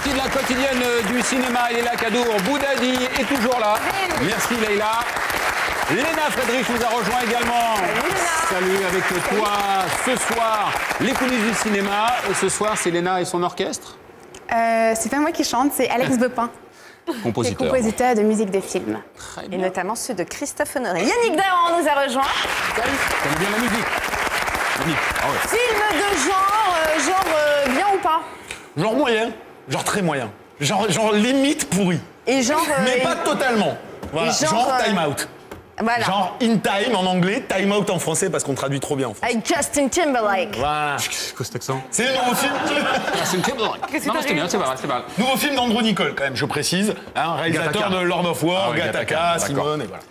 partie de la quotidienne du cinéma. Leïla Kadour Boudadi est toujours là. Merci Leïla. Léna Friedrich nous a rejoint également. Salut avec toi. Ce soir, les coulisses du cinéma. Ce soir, c'est Léna et son orchestre. C'est pas moi qui chante, c'est Alex Bepin. Compositeur. Compositeur de musique de film. Et notamment ceux de Christophe Honoré. Yannick Dahan nous a rejoint. Salut. T'aimes bien la musique? Yannick. Ah ouais. Film de genre bien ou pas? Genre moyen, genre très moyen. Genre limite pourri. Et genre... Mais pas totalement. Voilà. Genre time out. Voilà. Genre in time en anglais, time out en français parce qu'on traduit trop bien en français. Avec Justin Timberlake. Voilà. Quoi cet accent? C'est le nouveau film. C'est une Non, c'était bien, c'est pas mal, c'est pas mal. Nouveau film d'Andrew Niccol quand même, je précise. Hein, réalisateur Gattaca. de Lord of War, Ah ouais, Gattaca, Gattaca, Simone et voilà.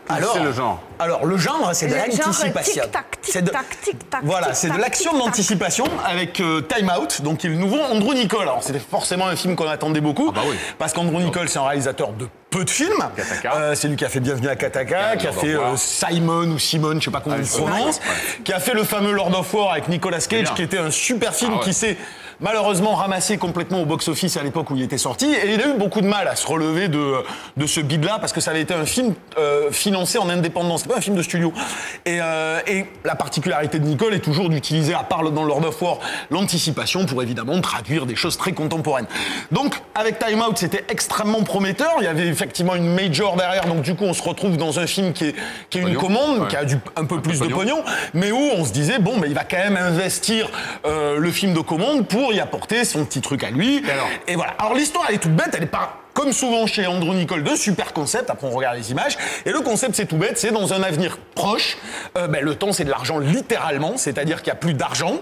Alors, c'est le genre. Alors, le genre, c'est de Le genre l'anticipation. tic-tac, C'est de- tic-tac, tic-tac, Voilà, c'est de tic-tac, l'action tic-tac. d'anticipation avec Time Out, donc qui est le nouveau Andrew Niccol. Alors, c'était forcément un film qu'on attendait beaucoup, Ah bah oui. parce qu'Andrew Niccol, c'est un réalisateur de peu de films. Gattaca. C'est lui qui a fait Bienvenue à Gattaca, qui a Lord fait of War. Simon ou Simone, je sais pas comment il se prononce, qui a fait le fameux Lord of War avec Nicolas Cage, bien. qui était un super film Ah ouais. qui s'est malheureusement ramassé complètement au box-office à l'époque où il était sorti, et il a eu beaucoup de mal à se relever de ce bide-là, parce que ça avait été un film financé en indépendance, c'était pas un film de studio. Et la particularité de Niccol est toujours d'utiliser, à part dans Lord of War, l'anticipation pour évidemment traduire des choses très contemporaines. Donc, avec Time Out, c'était extrêmement prometteur, il y avait effectivement une major derrière, donc du coup on se retrouve dans un film qui est une Pognon. commande, Ouais. qui a un peu plus de pognon, mais où on se disait, bon, mais il va quand même investir le film de commande pour y apporter son petit truc à lui. Et voilà. Alors l'histoire, elle est toute bête, elle est pas, comme souvent chez Andrew Niccol, d'un super concept. Après, on regarde les images. Et le concept, c'est tout bête, c'est dans un avenir proche. Le temps, c'est de l'argent littéralement, c'est-à-dire qu'il n'y a plus d'argent,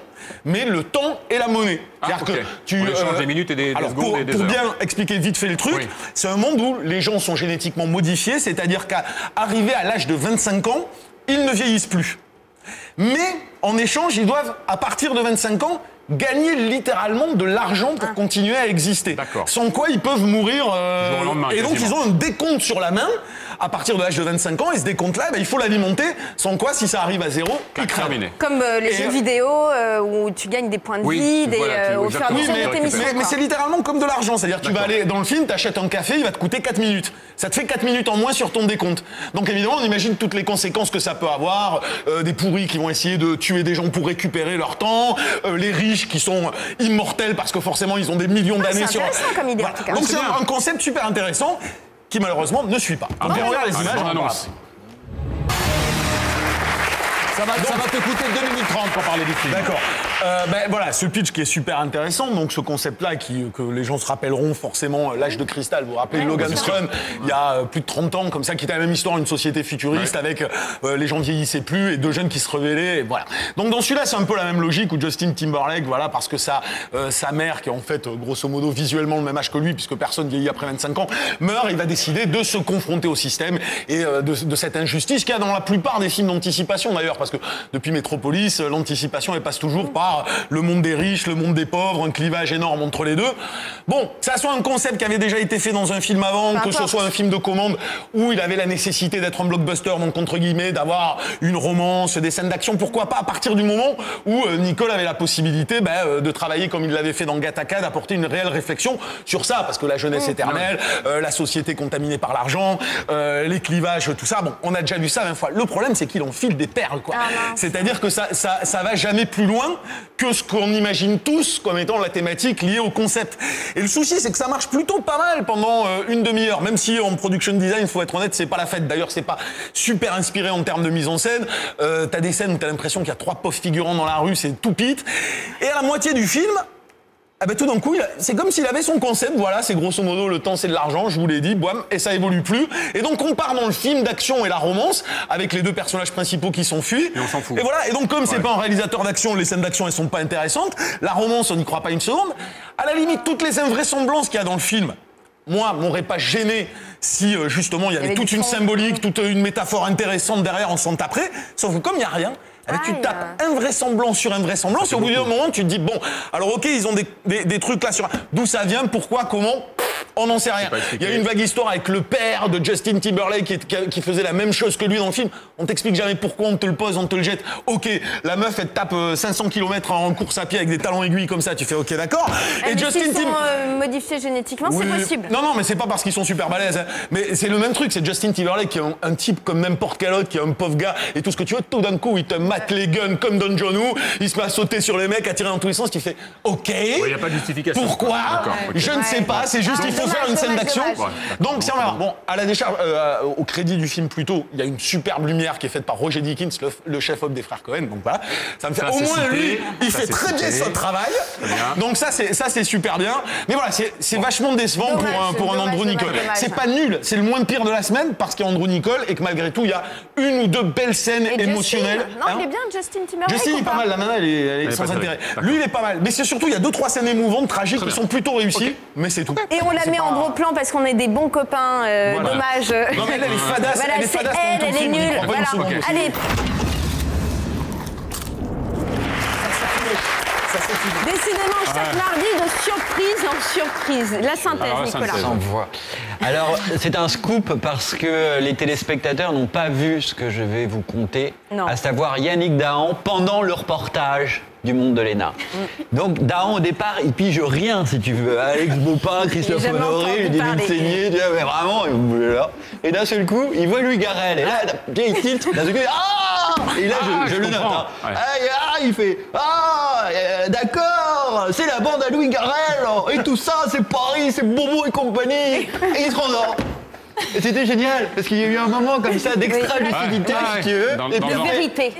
mais le temps est la monnaie. C'est-à-dire ok. que tu On échange des minutes et des alors, secondes et des pour heures. bien expliquer vite fait le truc, Oui. c'est un monde où les gens sont génétiquement modifiés, c'est-à-dire qu'à arriver à l'âge de 25 ans, ils ne vieillissent plus. Mais en échange, ils doivent, à partir de 25 ans, gagner littéralement de l'argent pour continuer à exister. D'accord. Sans quoi ils peuvent mourir. Jour au lendemain, et donc quasiment. ils ont un décompte sur la main à partir de l'âge de 25 ans, et ce décompte-là, il faut l'alimenter. Sans quoi, si ça arrive à zéro, il crève. Terminé. Comme les Et- jeux vidéo où tu gagnes des points de Oui, vie voilà, au fur et à exactement. mesure Oui, de tes mais- missions. mais quoi. c'est littéralement comme de l'argent. C'est-à-dire que tu vas aller dans le film, t'achètes un café, il va te coûter 4 minutes. Ça te fait 4 minutes en moins sur ton décompte. Donc évidemment, on imagine toutes les conséquences que ça peut avoir. Des pourris qui vont essayer de tuer des gens pour récupérer leur temps. Les riches qui sont immortels parce que forcément, ils ont des millions d'années c'est sur... intéressant comme idée, en tout cas. Donc C'est c'est bien. un concept super intéressant qui malheureusement ne suit pas. Donc on regarde les Ah, images. bonne on en parle. annonce. Ça va te coûter 2 minutes 30 pour parler du film. D'accord. Voilà, ce pitch qui est super intéressant, donc ce concept-là que les gens se rappelleront forcément, l'âge de cristal, vous vous rappelez Logan's Run, il y a plus de 30 ans, comme ça, qui était la même histoire, une société futuriste avec les gens ne vieillissaient plus et deux jeunes qui se révélaient, et voilà. Donc dans celui-là, c'est un peu la même logique où Justin Timberlake, voilà, parce que sa mère, qui est en fait grosso modo visuellement le même âge que lui, puisque personne vieillit après 25 ans, meurt, il va décider de se confronter au système et de cette injustice qu'il y a dans la plupart des films d'anticipation d'ailleurs, parce que depuis Metropolis, l'anticipation elle passe toujours par le monde des riches, le monde des pauvres, un clivage énorme entre les deux. Bon, que ça soit un concept qui avait déjà été fait dans un film avant, que ce soit un film de commande où il avait la nécessité d'être un blockbuster, donc entre guillemets, d'avoir une romance, des scènes d'action, pourquoi pas, à partir du moment où Niccol avait la possibilité de travailler comme il l'avait fait dans Gattaca, d'apporter une réelle réflexion sur ça, parce que la jeunesse éternelle, la société contaminée par l'argent, les clivages, tout ça, bon, on a déjà vu ça 20 fois. Le problème, c'est qu'il enfile des perles, quoi. C'est-à-dire que ça va jamais plus loin que ce qu'on imagine tous comme étant la thématique liée au concept. Et le souci, c'est que ça marche plutôt pas mal pendant une demi-heure, même si en production design, faut être honnête, c'est pas la fête. D'ailleurs, c'est pas super inspiré en termes de mise en scène. T'as des scènes où t'as l'impression qu'il y a 3 pauvres figurants dans la rue, c'est tout pite. Et à la moitié du film, tout d'un coup, c'est comme s'il avait son concept, voilà, c'est grosso modo le temps c'est de l'argent, je vous l'ai dit, boum, et ça évolue plus. Et donc on part dans le film d'action et la romance, avec les deux personnages principaux qui s'enfuient. Et on s'en fout. Et voilà, et donc comme c'est pas un réalisateur d'action, les scènes d'action elles sont pas intéressantes, la romance on n'y croit pas une seconde. À la limite, toutes les invraisemblances qu'il y a dans le film, moi, m'aurait pas gêné si justement il y avait toute une symbolique, toute une métaphore intéressante derrière, on s'en taperait, sauf que comme il n'y a rien, tu tapes invraisemblance sur invraisemblance et au bout d'un moment tu te dis bon, alors ok ils ont des trucs là sur d'où ça vient, pourquoi, comment, On n'en sait rien. pas expliqué. Il y a eu une vague histoire avec le père de Justin Timberlake qui faisait la même chose que lui dans le film. On t'explique jamais pourquoi, on te le pose, on te le jette. Ok, la meuf, elle te tape 500 km en course à pied avec des talons aiguilles comme ça, tu fais ok, d'accord. Et s'ils sont modifiés génétiquement, c'est possible. Non, mais c'est pas parce qu'ils sont super balèzes. Hein. Mais c'est le même truc, c'est Justin Timberlake qui est un type comme n'importe quel autre, qui est un pauvre gars et tout ce que tu veux. Tout d'un coup, il te mate les guns comme Don John Woo, il se met à sauter sur les mecs, à tirer dans tous les sens, tu fais ok. Il n'y a pas de justification. Pourquoi Je ne sais pas, c'est juste il faut faire une scène d'action. Donc c'est en bon, à la décharge, au crédit du film plutôt, il y a une superbe lumière qui est faite par Roger Deakins, le chef-op des frères Cohen. Donc voilà, ça me fait au moins lui, il fait très bien son travail. Donc ça c'est super bien. Mais voilà, c'est vachement décevant pour un Andrew Nicole. C'est pas nul, c'est le moins pire de la semaine parce qu'il y a Andrew Nicole et que malgré tout il y a une ou deux belles scènes émotionnelles. Non, il est bien Justin Timberlake. Justin il est pas mal, la nana elle est sans intérêt. Lui il est pas mal, mais c'est surtout il y a 2-3 scènes émouvantes, tragiques qui sont plutôt réussies, mais c'est tout. Et on la met en gros plan parce qu'on est des bons copains. Dommage. Non mais elle est fadasse, Voilà, elle est fadasse pendant tout le elle est film, on y nulle. croit pas une Voilà. seconde. Allez. Décidément, chaque mardi, de surprise en surprise. La synthèse, Nicolas. Sans voix. Alors, c'est un scoop parce que les téléspectateurs n'ont pas vu ce que je vais vous conter, à savoir Yannick Dahan pendant le reportage du Monde de l'ENA. Donc, Dahan, au départ, il pige rien, si tu veux. Alex Bopin, Christophe Honoré, Ludivine Seigné, tu vois, mais vraiment, il est là. Et d'un seul coup, il voit Louis Garrel. Et là, il tilt, d'un seul coup, et là, je le note. Hein. Ouais. Il fait d'accord, c'est la bande à Louis Garrel, et tout ça, c'est Paris, c'est Bobo et compagnie. Et il se rendort. Et c'était génial, parce qu'il y a eu un moment comme ça d'extra lucidité, si tu veux. De vérité.